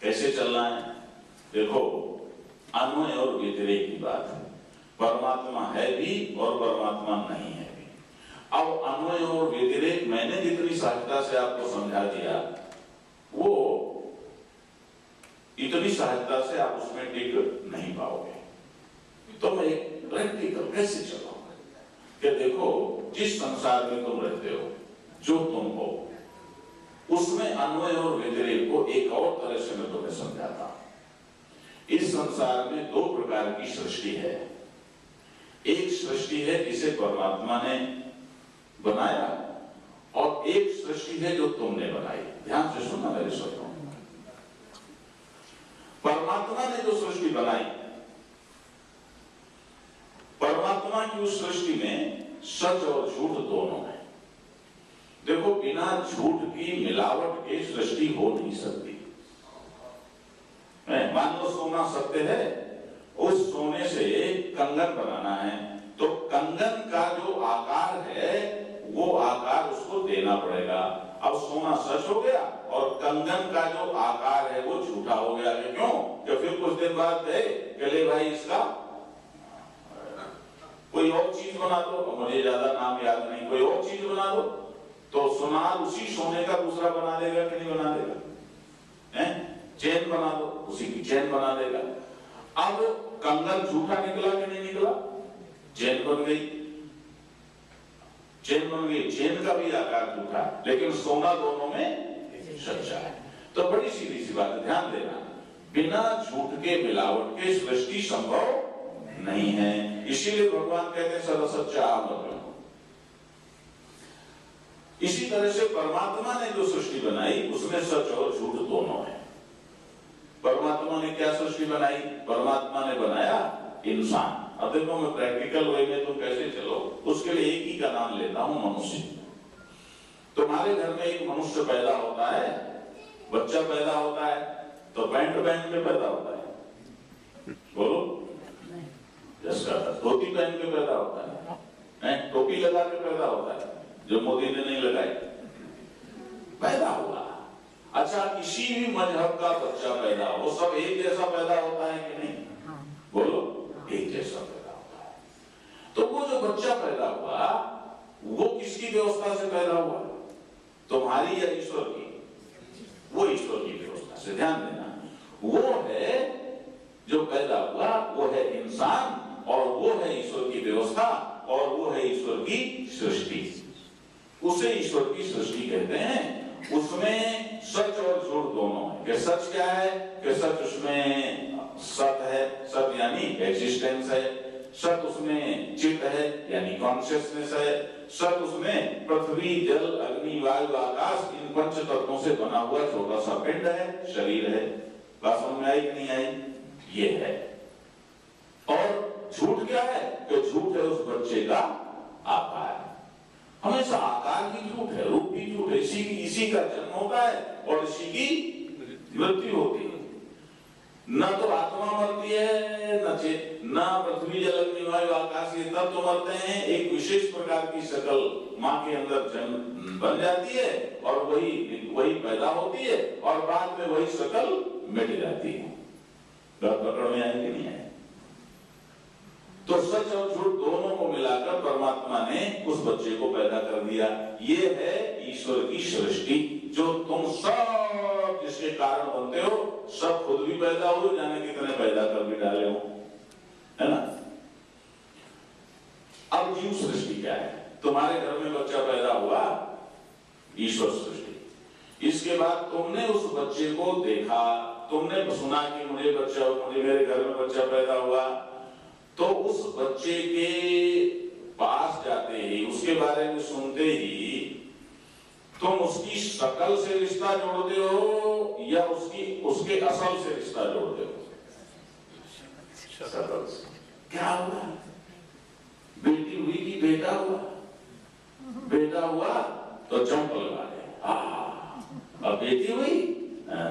कैसे चलना है? देखो, अन्वय और व्यतिरेक की बात है। परमात्मा है भी और परमात्मा नहीं है भी। अब अन्वय और व्यतिरेक मैंने जितनी सहजता से आपको समझा दिया, वो इतनी सहजता से आप उसमें टिक नहीं पाओगे। तो मैं प्रैक्टिकल कैसे चलाऊंगा कि देखो, जिस संसार में तुम रहते हो, जो तुम हो, उसमें अन्वय और व्यतिरेक को एक और तरह से मैं तुम्हें समझाता हूं। इस संसार में दो प्रकार की सृष्टि है। एक सृष्टि है जिसे परमात्मा ने बनाया, और एक सृष्टि है जो तुमने बनाई। ध्यान से सुनना मेरे शब्दों। परमात्मा ने जो सृष्टि बनाई, परमात्मा की उस सृष्टि में सच और झूठ दोनों है। देखो, बिना झूठ की मिलावट के सृष्टि हो नहीं सकती। मान लो सोना सत्य है, उस सोने से कंगन बनाना है, तो कंगन का जो आकार है वो आकार उसको देना पड़ेगा। अब सोना सच हो गया और कंगन का जो आकार है वो झूठा हो गया। क्यों? कि फिर कुछ दिन बाद गए कि ले भाई इसका कोई और चीज बना दो, मुझे ज्यादा नाम याद नहीं, कोई और चीज बना दो, तो सुनार उसी सोने का दूसरा बना देगा कि नहीं बना देगा? चैन बना दो, उसी की चैन बना देगा। अब कंगन झूठा निकला कि नहीं निकला? चैन बन गई, चैन बन गई, चैन का भी आकार झूठा, लेकिन सोना दोनों में सच्चा है। तो बड़ी सीधी सी बात है, ध्यान देना, बिना झूठ के मिलावट के सृष्टि संभव नहीं है। इसीलिए भगवान कहते हैं सदा सच्चा ब्रह्म। इसी तरह से परमात्मा ने जो सृष्टि बनाई उसमें सच और झूठ दोनों है। परमात्मा ने क्या सृष्टि बनाई? परमात्मा ने बनाया इंसान। अब देखो, मैं प्रैक्टिकल वे में तुम कैसे चलो, उसके लिए एक ही का नाम लेता हूं, मनुष्य। तुम्हारे घर में एक मनुष्य पैदा होता है, बच्चा पैदा होता है, तो पैंट पहन के पैदा होता है, बोलो, धोती पहन के पैदा होता है, टोपी लगा के पैदा होता है, जो मोदी ने नहीं लगाई, पैदा हुआ। अच्छा, किसी भी मजहब का बच्चा पैदा हो, सब एक जैसा पैदा होता है कि नहीं? बोलो, एक जैसा पैदा होता है। तो वो जो बच्चा पैदा हुआ, वो किसकी व्यवस्था से पैदा हुआ? तुम्हारी या ईश्वर की? वो ईश्वर की व्यवस्था से। ध्यान देना, वो है जो पैदा हुआ, वो है इंसान, और वो है ईश्वर की व्यवस्था, और वो है ईश्वर की सृष्टि। उसे ईश्वर की सृष्टि कहते हैं। उसमें सच और झूठ दोनों है। कि सच क्या है? कि सच उसमें सत है, सत यानी एग्जिस्टेंस है, सत उसमें चित्त है यानी कॉन्शियसनेस है, सत उसमें पृथ्वी, जल, अग्नि, वायु, आकाश, इन पंच तत्वों से बना हुआ छोटा सा पिंड है, शरीर है। बात समझ में आई कि नहीं आई? ये है। और झूठ क्या है? कि झूठ है उस बच्चे का आकार। हमेशा आकार भी झूठ है, रूप भी झूठ है। इसी का जन्म होता है और इसी की मृत्यु होती है। न तो आत्मा मरती है, न पृथ्वी, जल, अग्नि, वायु, आकाश, ये तब तो मरते हैं। एक विशेष प्रकार की शकल माँ के अंदर जन्म बन जाती है और वही पैदा होती है, और बाद में वही शकल मिट जाती है। बात पकड़ में आई कि नहीं है? तो सच और झूठ दोनों को मिलाकर परमात्मा ने उस बच्चे को पैदा कर दिया। ये है ईश्वर की सृष्टि, जो तुम सब जिसके कारण बनते हो, सब खुद भी पैदा हुए, जाने कितने पैदा कर भी डाले हो, है ना? अब जीव सृष्टि क्या है? तुम्हारे घर में बच्चा पैदा हुआ, ईश्वर सृष्टि। इसके बाद तुमने उस बच्चे को देखा, तुमने सुना कि मुझे मेरे घर में बच्चा पैदा हुआ, तो उस बच्चे के पास जाते ही, उसके बारे में सुनते ही तुम उसकी शकल से रिश्ता जोड़ते हो या उसके असल से रिश्ता जोड़ते हो? शकल से। क्या हुआ? बेटी हुई कि बेटा हुआ? बेटा हुआ तो जंप लगा दे, अब बेटी हुई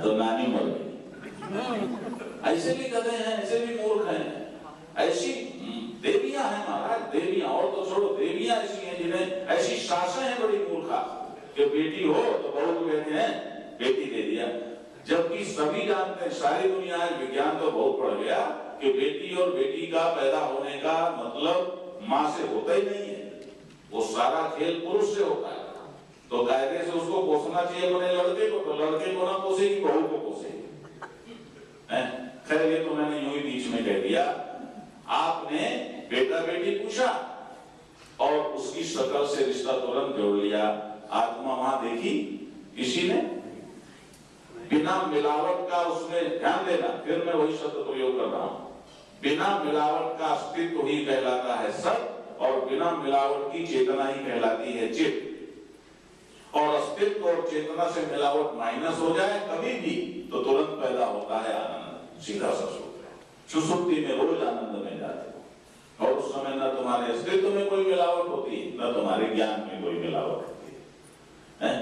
तो नानी मर गई। ऐसे भी गधे हैं, ऐसे भी मूर्ख हैं, ऐसी देवियां हैं महाराज, देवियां। और तो छोड़ो, देवियां ऐसी हैं जिन्हें ऐसी सासें हैं बड़ी मूर्खा कि बेटी हो तो बहू को कहते हैं बेटी दे दिया, जबकि सभी जानते हैं, सारी दुनिया है, विज्ञान तो बहुत बढ़ गया कि बेटी और बेटी का पैदा होने का मतलब मां से होता ही नहीं है, वो सारा खेल पुरुष से होता है। तो कायदे से उसको पोसना चाहिए अपने लड़के को, तो लड़के को ना पोसेगी, बहू को पोसेगी। खैर ये तो मैंने यूं ही बीच में कह दिया। आपने बेटा बेटी पूछा और उसकी शक्ल से रिश्ता तुरंत जोड़ लिया। आत्मा वहां देखी किसी ने, बिना मिलावट का उसमें, ध्यान देना, फिर मैं वही शब्द प्रयोग कर रहा हूं, बिना मिलावट का अस्तित्व ही कहलाता है सत, और बिना मिलावट की चेतना ही कहलाती है चित्त। और अस्तित्व और चेतना से मिलावट माइनस हो जाए कभी भी तो तुरंत पैदा होता है आनंद। सीधा सा सूत्र है। सुसुप्ति में रोज आनंद में जाते हो, और उस समय न तुम्हारे अस्तित्व में कोई मिलावट होती, न तुम्हारे ज्ञान में कोई मिलावट होती है।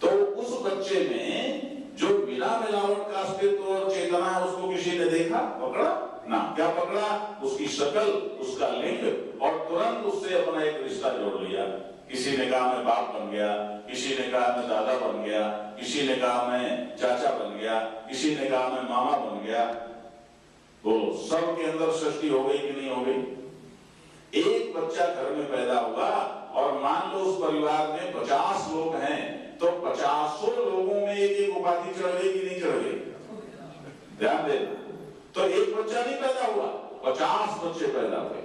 तो उस बच्चे में जो बिना मिलावट का अस्तित्व और चेतना है, उसको किसी ने देखा, पकड़ा ना? क्या पकड़ा? उसकी शक्ल, उसका लिंग, और तुरंत उससे अपना एक रिश्ता जोड़ लिया। किसी ने कहा मैं बाप बन गया, किसी ने कहा मैं दादा बन गया, किसी ने कहा मैं चाचा बन गया, किसी ने कहा मैं मामा बन गया। तो सबके अंदर सृष्टि हो गई कि नहीं हो गई? एक बच्चा घर में पैदा हुआ और मान लो उस परिवार में 50 लोग हैं, तो 50 लोगों में एक एक उपाधि चढ़ गई कि नहीं चढ़ गई? ध्यान देना। तो एक बच्चा नहीं पैदा हुआ, 50 बच्चे पैदा हुए।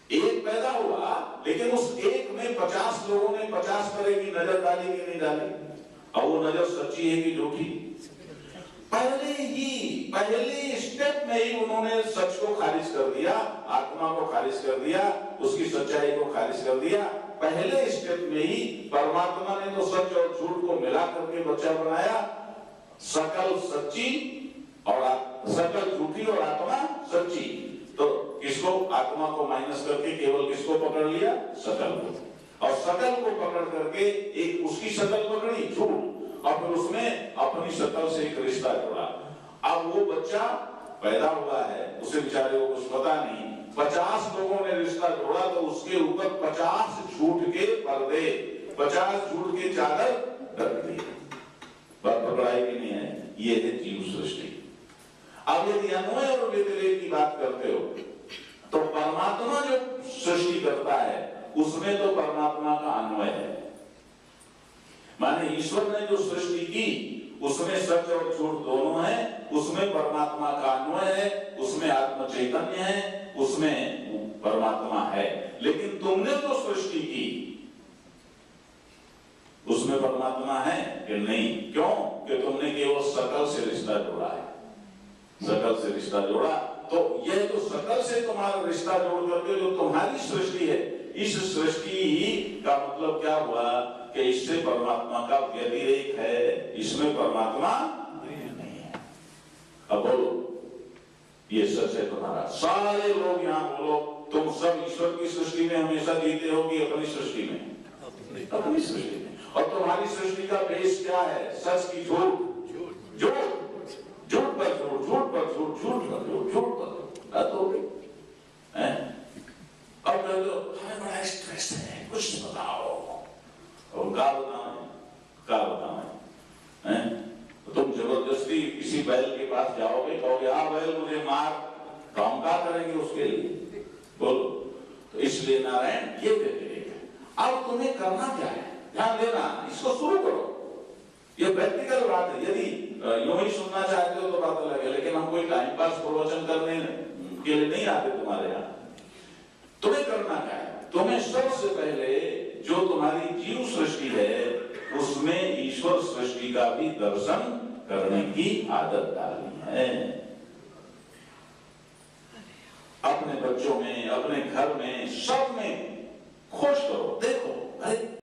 एक पैदा हुआ, लेकिन उस एक में 50 लोगों ने 50 तरह की नजर डाली कि नहीं डाली? और वो नजर सच्ची है कि झूठी? पहले स्टेप में ही उन्होंने सच को खारिज कर दिया, आत्मा को खारिज कर दिया, उसकी सच्चाई को खारिज कर दिया। पहले स्टेप में ही परमात्मा ने तो सच और झूठ को मिला करके बच्चा बनाया। सकल सच्ची और सकल झूठी और आत्मा सच्ची। तो किसको? आत्मा को माइनस करके केवल किसको पकड़ लिया? सकल को। और सकल को पकड़ करके एक उसकी शकल पकड़ी, झूठ, और फिर उसमें अपनी शक्ल से एक रिश्ता जोड़ा। अब वो बच्चा पैदा हुआ है, उसे बेचारे को कुछ पता नहीं, 50 लोगों ने रिश्ता जोड़ा, तो उसके ऊपर 50 झूठ के पर्दे, 50 झूठ के चादर रख दी। बात पकड़ाई की नहीं है? ये है जीव सृष्टि। अब यदि अन्वय और व्यतिरेक की बात करते हो, तो परमात्मा जो सृष्टि करता है उसमें तो परमात्मा का अन्वय है। माने ईश्वर ने जो सृष्टि की उसमें सच और झूठ दोनों है, उसमें परमात्मा का अन्वय है, उसमें आत्म चैतन्य है, उसमें परमात्मा है। लेकिन तुमने जो सृष्टि की उसमें परमात्मा है कि नहीं? क्यों? कि तुमने केवल सकल से रिश्ता जोड़ा है, सकल से रिश्ता जोड़ा। तो यह तो सकल से तुम्हारा रिश्ता जोड़ करके जो तुम्हारी सृष्टि है, इस सृष्टि का मतलब क्या हुआ कि इससे परमात्मा का व्यतिरेक है, इसमें परमात्मा नहीं है। अब बोलो, ये सच है तुम्हारा। सारे लोग यहाँ बोलो, तुम सब ईश्वर की सृष्टि में हमेशा जीते हो कि अपनी सृष्टि में? अपनी सृष्टि में। और तुम्हारी सृष्टि का बेस क्या है? सच की झूठ, झूठ, झूठ पर झूठ, झूठ पर झूठ, झूठ पर झूठ, झूठ पर बात हो गई। अब हमें बड़ा स्ट्रेस है, कुछ बताओ। और क्या बताएं? तुम जबरदस्ती किसी बैल के पास जाओगे, कहोगे हाँ बैल मुझे मार, तो हम क्या करेंगे उसके लिए? बोलो। तो इसलिए नारायण ये व्यतिरेक है। अब तुम्हें करना क्या है? ध्यान देना, इसको शुरू करो। ये प्रैक्टिकल बात है। यदि यूं ही सुनना चाहते हो तो बात अलग है, लेकिन हम कोई टाइम पास प्रवचन करने के लिए नहीं आते तुम्हारे यहाँ। तुम्हें करना क्या है? तुम्हें सबसे पहले जो तुम्हारी जीव सृष्टि है उसमें ईश्वर सृष्टि का भी दर्शन करने की आदत डालनी है। अपने बच्चों में, अपने घर में, सब में खोज करो, देखो, अरे